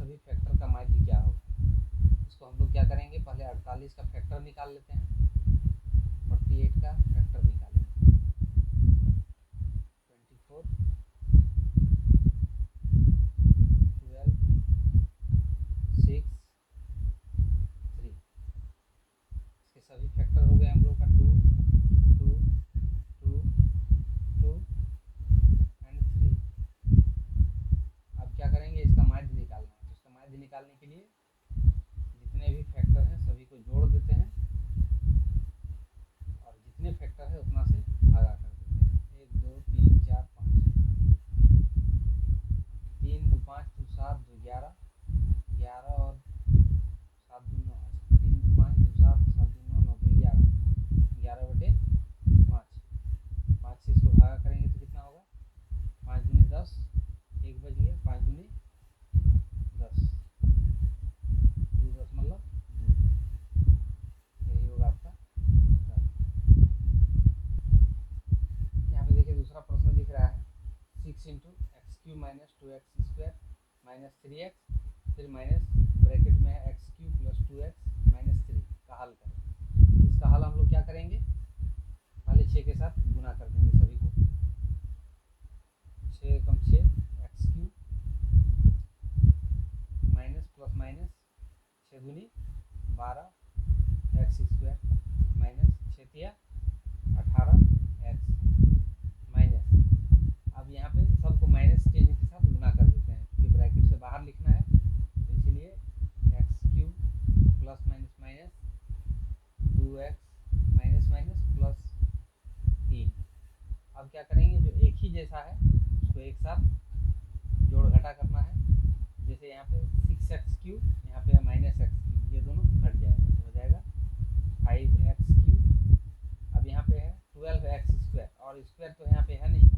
सभी फैक्टर का माध्य क्या होगा। इसको हम लोग क्या करेंगे, पहले 48 का फैक्टर निकाल लेते हैं, 48 का फैक्टर निकालेंगे, 24, 12, 6, 3। इसके सभी फैक्टर हो गए हम लोग का 2, 2, 2, 2 एंड 3। अब क्या करेंगे, इसका माध्य निकालना है। तो इसका माध्य निकालने के लिए जितने भी फैक्टर हैं सभी को जोड़ देते हैं और जितने फैक्टर है उतना से भागा कर देते हैं। 1 2 3 4 5, 3 2 5 2 7 2 11, 11 और 7 2 9, 3 2 5 2 7 7 2 9 9 2 11, 11/5। 5 से इसको भागा करेंगे तो कितना होगा, 5 दूनी 10, 1 बच गया, 5 दूनी 10, 2 दशमलव 2, यही होगा आपका उत्तर। यहाँ पे देखिए दूसरा प्रश्न दिख रहा है, 6 into x Q minus 2x square minus 3x, फिर माइनस ब्रैकेट में है x Q plus 2x minus 3 का हल करें। इसका हल हम लोग क्या करेंगे, पहले 6 के साथ गुना कर देंगे सभी को, 6 एकम 6 x Q minus plus minus 6 दूनी 12 एक्स स्क्वायर माइनस 6 तिया 18 एक्स माइनस, अब यहाँ पे सबको माइनस चिन्ह के साथ गुना कर देते हैं क्योंकि ब्रैकेट से बाहर लिखना है, तो इसीलिए x cube plus minus minus 2x minus minus plus 3। अब क्या करेंगे, जो एक ही जैसा है उसको एक साथ जोड़ घटा करना है। जैसे यहाँ पे 6x क्यूब, यहाँ पे है माइनस एक्स क्यूब, ये दोनों घट जाएगा तो हो जाएगा 5x क्यूब। अब यहाँ पे है 12x स्क्वायर और स्क्वायर तो यहाँ पे है नहीं,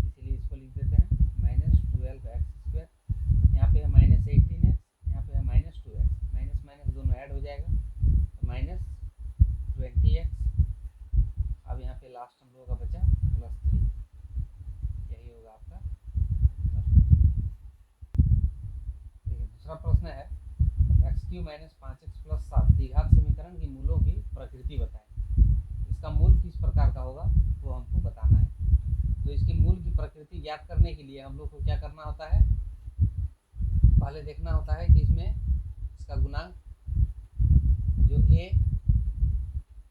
इसीलिए इसको लिख देते हैं माइनस 12x स्क्वायर। यहाँ पे है माइनस 18x, यहाँ पे है माइनस 2x, माइनस माइनस दोनों ऐड हो जाएगा तो माइनस 20x। अब यहाँ पे लास्ट हम लोगों का बचा प्लस 3, यही होगा आपका उत्तर। देखिए दूसरा प्रश्न है, x Q minus 5x plus 7 द्विघात समीकरण की मूलों की प्रकृति बताएं। इसका मूल किस प्रकार का होगा वो हमको बताना है। तो इसकी मूल की प्रकृति ज्ञात करने के लिए हम लोग को क्या करना होता है, पहले देखना होता है कि इसमें इसका गुणांक जो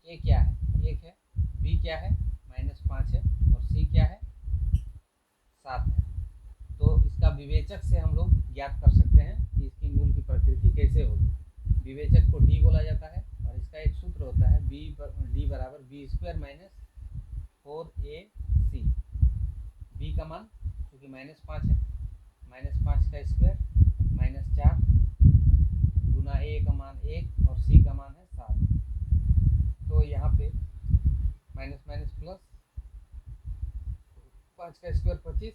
ए क्या है, 1 है, बी क्या है -5 है और सी क्या है 7 है। तो इसका विवेचक से हम लोग ज्ञात कर सकते हैं कि इसकी मूल की प्रकृति कैसे होगी। विवेचक को डी बोला जाता है और इसका एक सूत्र होता है डी बराबर B square minus 4ac। B का मान क्योंकि -5 है, -5 का स्क्वायर -4 गुना ए का मान 1 और सी का मान है 7। तो यहाँ पे माइनस माइनस प्लस 5 का स्क्वायर 25,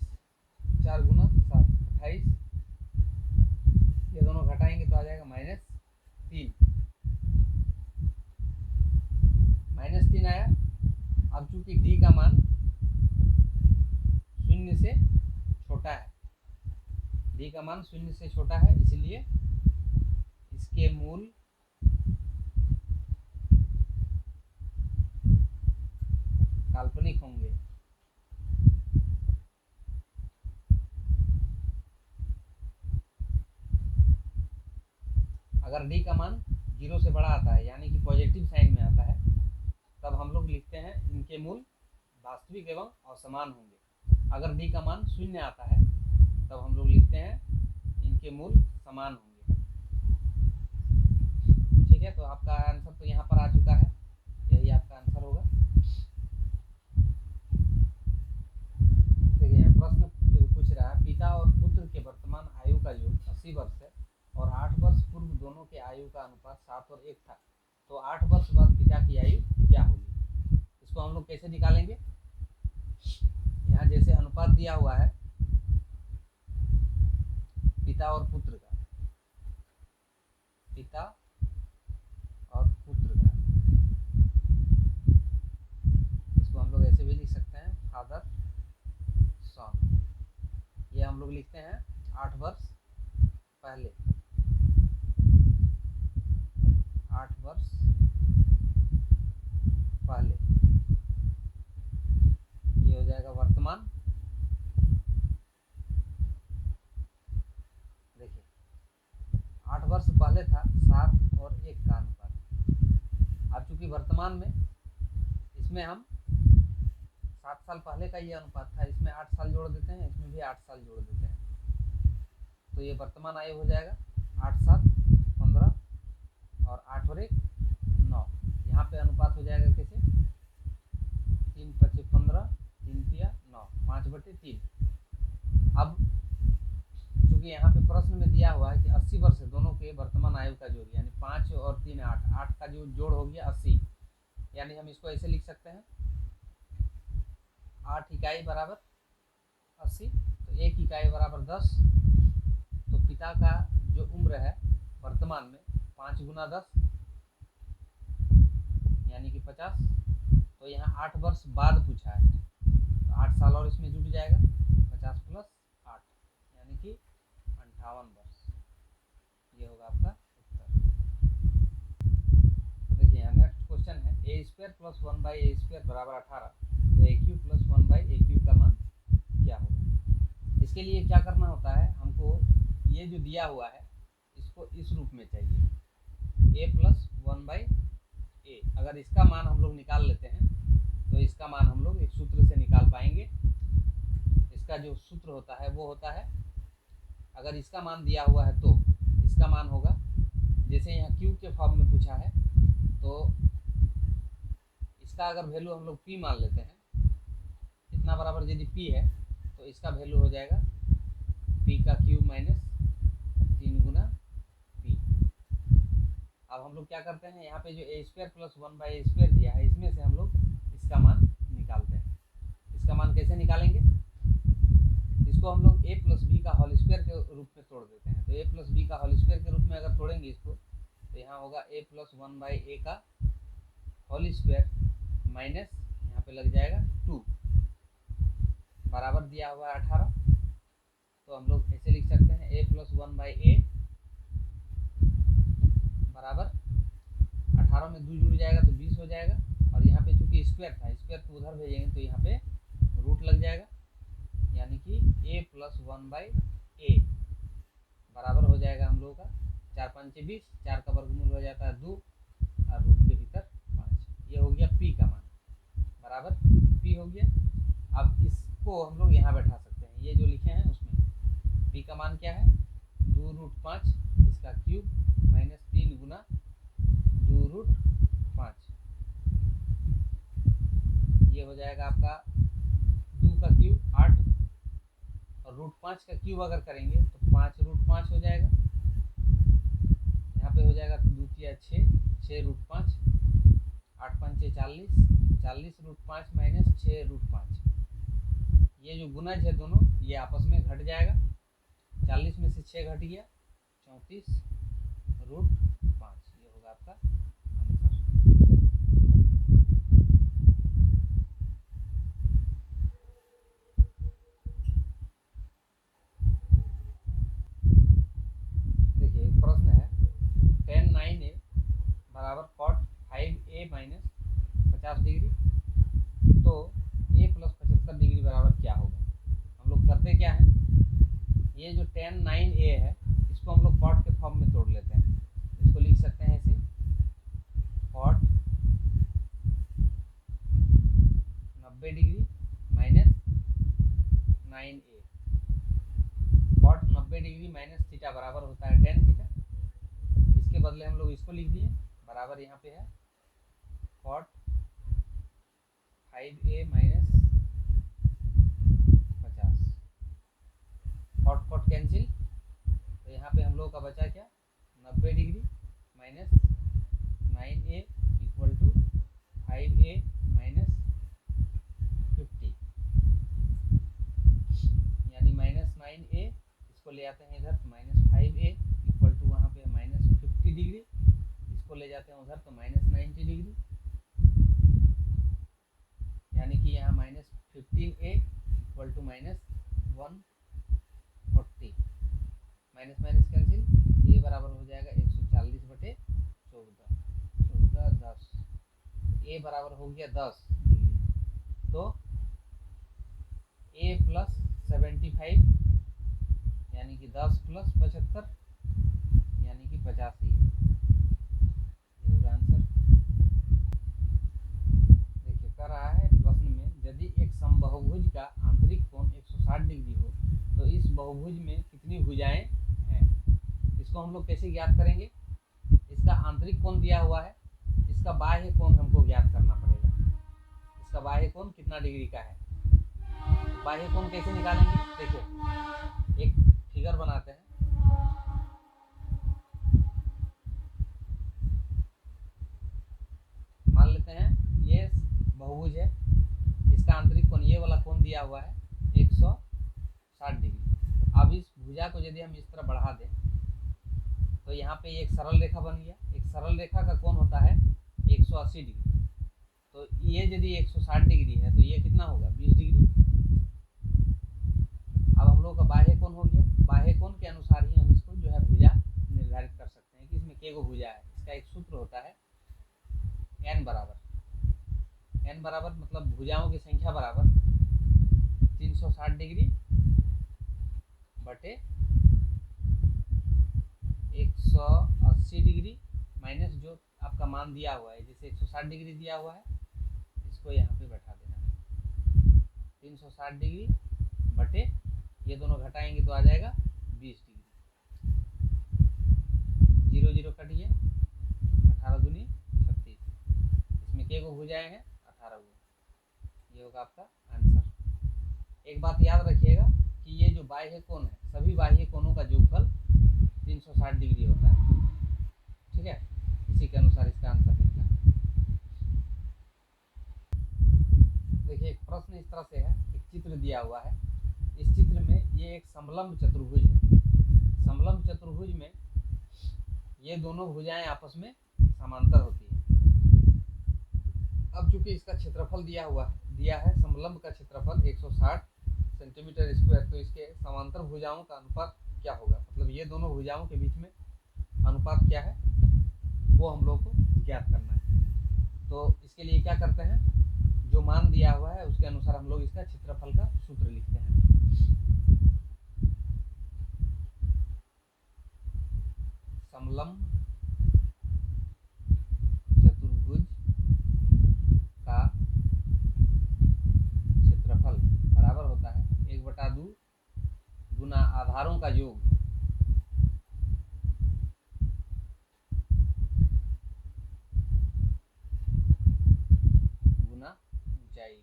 4 गुना 7 28, ये दोनों घटाएंगे तो आ जाएगा -3, -3 आया। अब चूंकि डी का मान 0 से छोटा है, डी का मान 0 से छोटा है, इसलिए इसके मूल काल्पनिक होंगे। अगर डी का मान 0 से बड़ा आता है यानी कि पॉजिटिव साइन में आता है, तब हम लोग लिखते हैं इनके मूल वास्तविक एवं असमान होंगे। अगर डी का मान 0 आता है तब हम लोग लिखते हैं इनके मूल समान होंगे। ठीक है, तो आपका आंसर तो यहाँ पर आ चुका है, यही आपका आंसर होगा। देखिए यहाँ प्रश्न पूछ रहा है, पिता और पुत्र के वर्तमान आयु का योग 80 वर्ष है और 8 वर्ष पूर्व दोनों के आयु का अनुपात 7 और 1 था, तो 8 वर्ष बाद पिता की आयु क्या होगी। इसको हम लोग कैसे निकालेंगे, यहाँ जैसे अनुपात दिया हुआ है पिता और पुत्र का, पिता और पुत्र का, इसको हम लोग ऐसे भी लिख सकते हैं फादर सन। ये हम लोग लिखते हैं 8 वर्ष पहले, वर्ष पहले था 7 और 1 का अनुपात। अब चूंकि वर्तमान में इसमें हम 7 साल पहले का ये अनुपात था, इसमें 8 साल जोड़ देते हैं, इसमें भी 8 साल जोड़ देते हैं, तो ये वर्तमान आयु हो जाएगा 8 7 15 और 8 और 1 9। यहाँ पे अनुपात हो जाएगा कैसे, 3 5 15, 3 3 9, 5/3। अब चूंकि यहाँ पे प्रश्न में दिया हुआ है कि 80 वर्ष दोनों के वर्तमान आयु का जोड़, यानी 5 और 3 8, 8 का जो जोड़ हो गया 80, यानी हम इसको ऐसे लिख सकते हैं 8 इकाई बराबर 80, तो 1 इकाई बराबर 10। तो पिता का जो उम्र है वर्तमान में 5 गुना 10 यानी कि 50। तो यहाँ 8 वर्ष बाद पूछा है, तो 8 साल और इसमें जुड़ जाएगा, 50 + 8 यानी कि 58 वर्ष। ये होगा आपका उत्तर। देखिए यहाँ नेक्स्ट क्वेश्चन है a² + 1/a² बराबर 18, तो aq + 1/aq का मान क्या होगा। इसके लिए क्या करना होता है, हमको ये जो दिया हुआ है इसको इस रूप में चाहिए, a + 1/a। अगर इसका मान हम लोग निकाल लेते हैं तो इसका मान हम लोग एक सूत्र से निकाल पाएंगे। इसका जो सूत्र होता है वो होता है, अगर इसका मान दिया हुआ है तो इसका मान होगा, जैसे यहाँ q के फॉर्म में पूछा है तो इसका अगर वैल्यू हम लोग p मान लेते हैं, इतना बराबर यदि p है तो इसका वैल्यू हो जाएगा p का q माइनस 3 गुना p। अब हम लोग क्या करते हैं, यहाँ पे जो a² + 1/a² दिया है इसमें से हम लोग इसका मान निकालते हैं। इसका मान कैसे निकालेंगे, इसको हम लोग a + b का होल स्क्वायर के रूप में तोड़ देते हैं। तो a + b का होल स्क्वायर के रूप में अगर तोड़ेंगे इसको, तो यहाँ होगा a + 1/a का होल स्क्वायर माइनस यहाँ पे लग जाएगा 2 बराबर दिया हुआ है 18। तो हम लोग ऐसे लिख सकते हैं a + 1/a बराबर 18 में 2 जुड़ जाएगा तो 20 हो जाएगा, और यहाँ पे चूंकि स्क्वायर था, स्क्वायर को उधर भेजेंगे तो यहाँ पे रूट लग जाएगा, यानी कि a + 1/a बराबर हो जाएगा हम लोगों का 4 5 20, 4 का वर्गमूल हो जाता है 2 और रूट के भीतर 5। ये हो गया p का मान बराबर p हो गया। अब इसको हम लोग यहाँ बैठा सकते हैं, ये जो लिखे हैं उसमें p का मान क्या है 2√5 इसका क्यूब माइनस 3 गुना 2√5। ये हो जाएगा आपका 2 का क्यूब 8 और √5 का क्यूब अगर करेंगे तो 5√5 हो जाएगा। यहाँ पे हो जाएगा 2 × 6, 6√5, 8 5 40, 40√5 माइनस 6√5। ये जो गुणज है दोनों ये आपस में घट जाएगा, 40 में से 6 घट गया 34√5। ये होगा आपका आंसर। देखिए एक प्रश्न है tan 9a बराबर cot 5a माइनस 50 डिग्री, तो a + 75 डिग्री बराबर क्या होगा। हम लोग करते क्या है, ये जो tan 9a है इसको हम लोग cot के फॉर्म में तोड़ लेते हैं। इसको लिख सकते हैं ऐसे cot 90 degree minus 9a। cot 90 degree minus theta बराबर होता है tan थीटा। इसके बदले हम लोग इसको लिख दिए बराबर, यहाँ पे है cot 5a minus 50। cot cancel, तो यहाँ पे हम लोग का बचा क्या 90 degree minus 9a equal to 5a minus 50, यानी माइनस 9a इसको ले आते हैं इधर तो माइनस 5a इक्वल टू वहाँ पे माइनस 50 डिग्री, इसको ले जाते हैं उधर तो माइनस 90 डिग्री, यानी कि यहाँ minus 15a equal to minus 140। Minus minus cancel, ये बराबर हो जाएगा 140/14, 14 10, a बराबर हो गया 10 डिग्री। तो a + 75 यानी कि 10 + 75 यानी कि 50 बहुभुज में कितनी भुजाएं हैं। इसको हम लोग कैसे ज्ञात करेंगे, इसका आंतरिक कोण दिया हुआ है, इसका बाह्य कोण हमको ज्ञात करना पड़ेगा। इसका बाह्य कोण कितना डिग्री का है, बाह्य कोण कैसे निकालेंगे, देखिए एक फिगर बनाते हैं। मान लेते हैं ये बहुभुज है, इसका आंतरिक कोण ये वाला कोण दिया हुआ है 160 डिग्री। अब इस भुजा को यदि हम इस तरह बढ़ा दें तो यहाँ पे एक सरल रेखा बन गया। एक सरल रेखा का कोण होता है 180 डिग्री, तो ये यदि 160 डिग्री है तो ये कितना होगा 20 डिग्री। अब हम लोग का बाह्य कोण हो गया, बाह्य कोण के अनुसार ही हम इसको जो है भुजा निर्धारित कर सकते हैं कि इसमें के गो भुजा है। इसका एक सूत्र होता है n बराबर मतलब भुजाओं की संख्या बराबर 360 डिग्री बटे 180 डिग्री माइनस जो आपका मान दिया हुआ है, जैसे 160 डिग्री दिया हुआ है इसको यहाँ पे बैठा देना है। 360 डिग्री बटे ये दोनों घटाएंगे तो आ जाएगा 20 डिग्री। 0 0 कट गया, 18 दूनी 36। इसमें के गो भुजाएं हैं 18 गो, ये होगा आपका आंसर। एक बात याद रखिएगा कि ये जो बाह्य कोण है, सभी बाह्य कोणों का योगफल 360 डिग्री होता है, ठीक है। इसी के अनुसार इसका आंसर निकला। देखिए एक प्रश्न इस तरह से है, एक चित्र दिया हुआ है। इस चित्र में ये एक समलंब चतुर्भुज है। समलंब चतुर्भुज में ये दोनों भुजाएं आपस में समांतर होती है। अब चूंकि इसका क्षेत्रफल दिया है समलंब का क्षेत्रफल 160 सेंटीमीटर स्क्वायर, तो इसके समांतर भुजाओं का अनुपात क्या होगा, मतलब ये दोनों भुजाओं के बीच में अनुपात क्या है वो हम लोग को ज्ञात करना है। तो इसके लिए क्या करते हैं, जो मान दिया हुआ है उसके अनुसार हम लोग इसका क्षेत्रफल का सूत्र लिखते हैं। समलंब चतुर्भुज का क्षेत्रफल बराबर होता है 1/2 गुना आधारों का योग गुना ऊंचाई।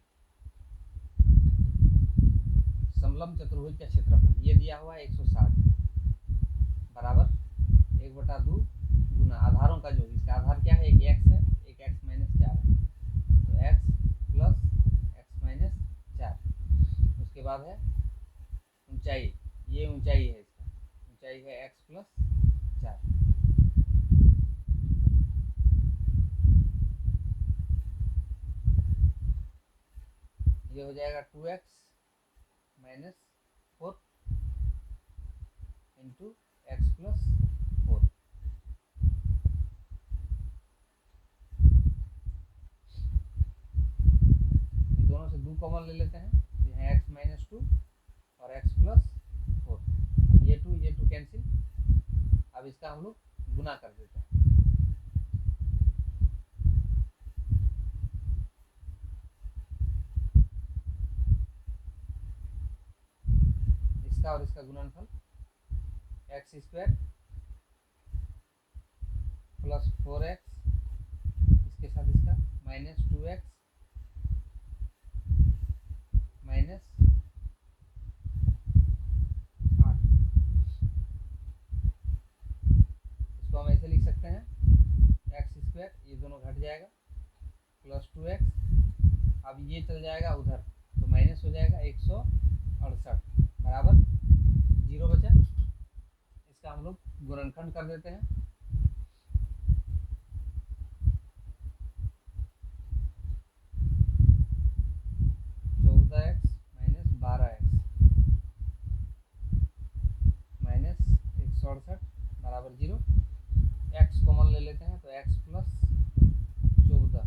समलंब चतुर्भुज का क्षेत्रफल ये दिया हुआ है 160 बराबर 1/2 गुना आधारों का योग। इसका आधार क्या है, एक x है, एक x माइनस 4 है, तो x प्लस x माइनस 4। उसके बाद है ऊंचाई, ये ऊंचाई है, इसका ऊंचाई है x प्लस 4। ये हो जाएगा 2x minus 4 into x plus 4। दोनों से 2 कॉमन ले लेते हैं, तो यहाँ x माइनस 2 और x प्लस 4, ये 2 कैंसिल। अब इसका हम लोग गुना कर देते हैं। इसका और इसका गुणनफल x स्क्वायर प्लस 4x, इसके साथ इसका माइनस 2x माइनस 8। इसको हम ऐसे लिख सकते हैं x स्क्वायर, ये दोनों घट जाएगा, प्लस 2x, अब ये चल जाएगा उधर तो माइनस हो जाएगा 168 बराबर 0 बचा। इसका हम लोग गुणनखंड कर देते हैं। x माइनस 12x माइनस 168 बराबर 0। x कॉमन ले लेते हैं तो x प्लस 14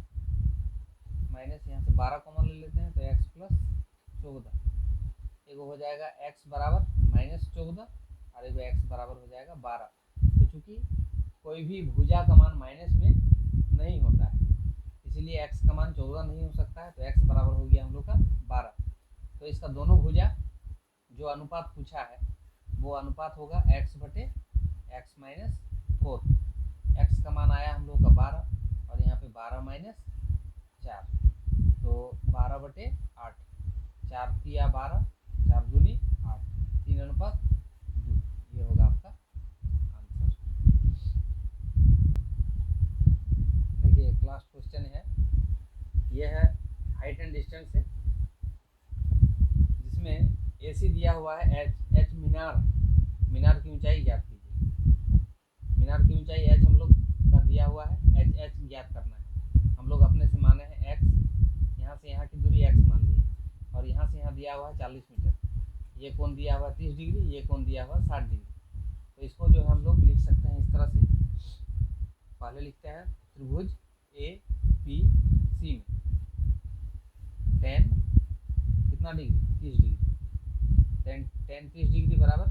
माइनस यहाँ से 12 कॉमन ले लेते हैं तो x प्लस 14। एगो हो जाएगा x बराबर माइनस 14 और एगो x बराबर हो जाएगा 12। तो चूंकि कोई भी भुजा का मान माइनस में नहीं होता है इसीलिए x का मान 14 नहीं हो सकता है, तो x बराबर हो गया हम लोग का 12। तो इसका दोनों भुजा जो अनुपात पूछा है वो अनुपात होगा x बटे x माइनस 4। x का मान आया हम लोग का 12 और यहाँ पे 12 माइनस 4, तो 12 बटे 8, 4 तिया 12, 4 दूनी 8, 3:2। ये होगा आपका आंसर। देखिए एक लास्ट क्वेश्चन है, ये है हाइट एंड डिस्टेंस से, जिसमें AC दिया हुआ है h मीनार की ऊंचाई ज्ञात कीजिए। मीनार की ऊंचाई h हम लोग का दिया हुआ है, h ज्ञात करना है। हम लोग अपने से माने हैं x, यहाँ से यहाँ की दूरी x मान ली है और यहाँ से यहाँ दिया हुआ है 40 मीटर। ये कोण दिया हुआ है 30 डिग्री, ये कोण दिया हुआ है 60 डिग्री। तो इसको जो है हम लोग लिख सकते हैं इस तरह से। पहले लिखते हैं त्रिभुज APC में tan कितना डिग्री, 30 डिग्री, tan 30 डिग्री बराबर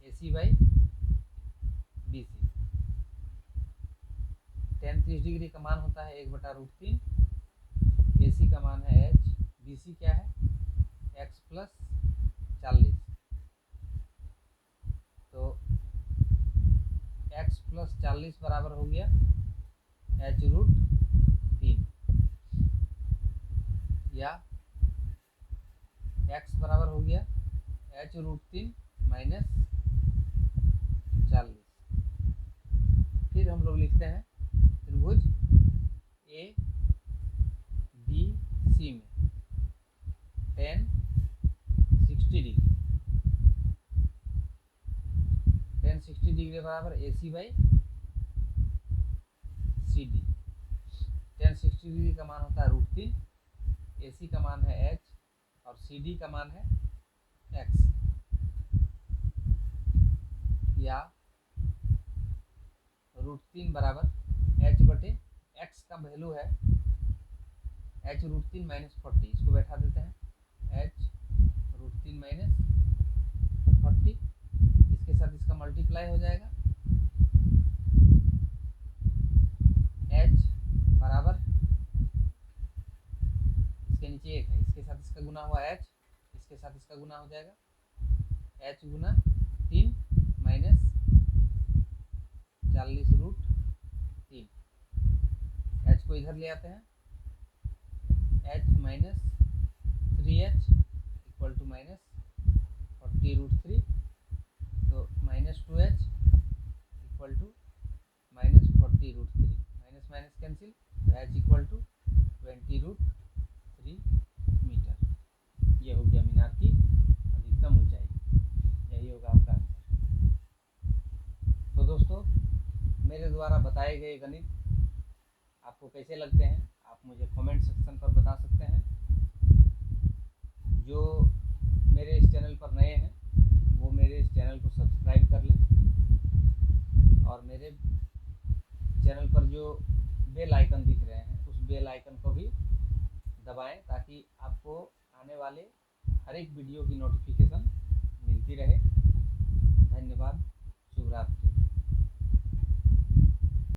AC by BC। tan 30 degree का मान होता है 1/√3, AC का मान है h, BC क्या है x प्लस 40, तो x प्लस 40 बराबर हो गया h√3, या x बराबर हो गया h√3 माइनस 40। फिर हम लोग लिखते हैं त्रिभुज ABC में tan 60 डिग्री, tan 60 डिग्री बराबर AC by CD। tan 60 degree का मान होता है √3, AC का मान है h और CD का मान है x, या √3 बराबर h बटे x का वैल्यू है h√3 माइनस 40, इसको बैठा देते हैं h√3 माइनस 40, इसके साथ इसका मल्टीप्लाई हो जाएगा, h बराबर इसके नीचे 1 है, इसके साथ इसका गुना हुआ h, इसके साथ इसका गुना हो जाएगा h गुना 3 माइनस 40√3। h को इधर ले आते हैं, h minus 3h equal to minus 40√3, तो minus 2h equal to minus 40√3, minus minus cancel, तो h इक्वल टू 20√3 मीटर। ये हो गया मीनार की अधिकतम ऊंचाई, यही होगा आपका आंसर। तो दोस्तों, मेरे द्वारा बताए गए गणित आपको कैसे लगते हैं आप मुझे कमेंट सेक्शन पर बता सकते हैं। जो मेरे इस चैनल पर नए हैं वो मेरे इस चैनल को सब्सक्राइब कर लें और मेरे चैनल पर जो बेल आइकन दिख रहे हैं उस बेल आइकन को भी दबाएं, ताकि आपको आने वाले हर एक वीडियो की नोटिफिकेशन मिलती रहे।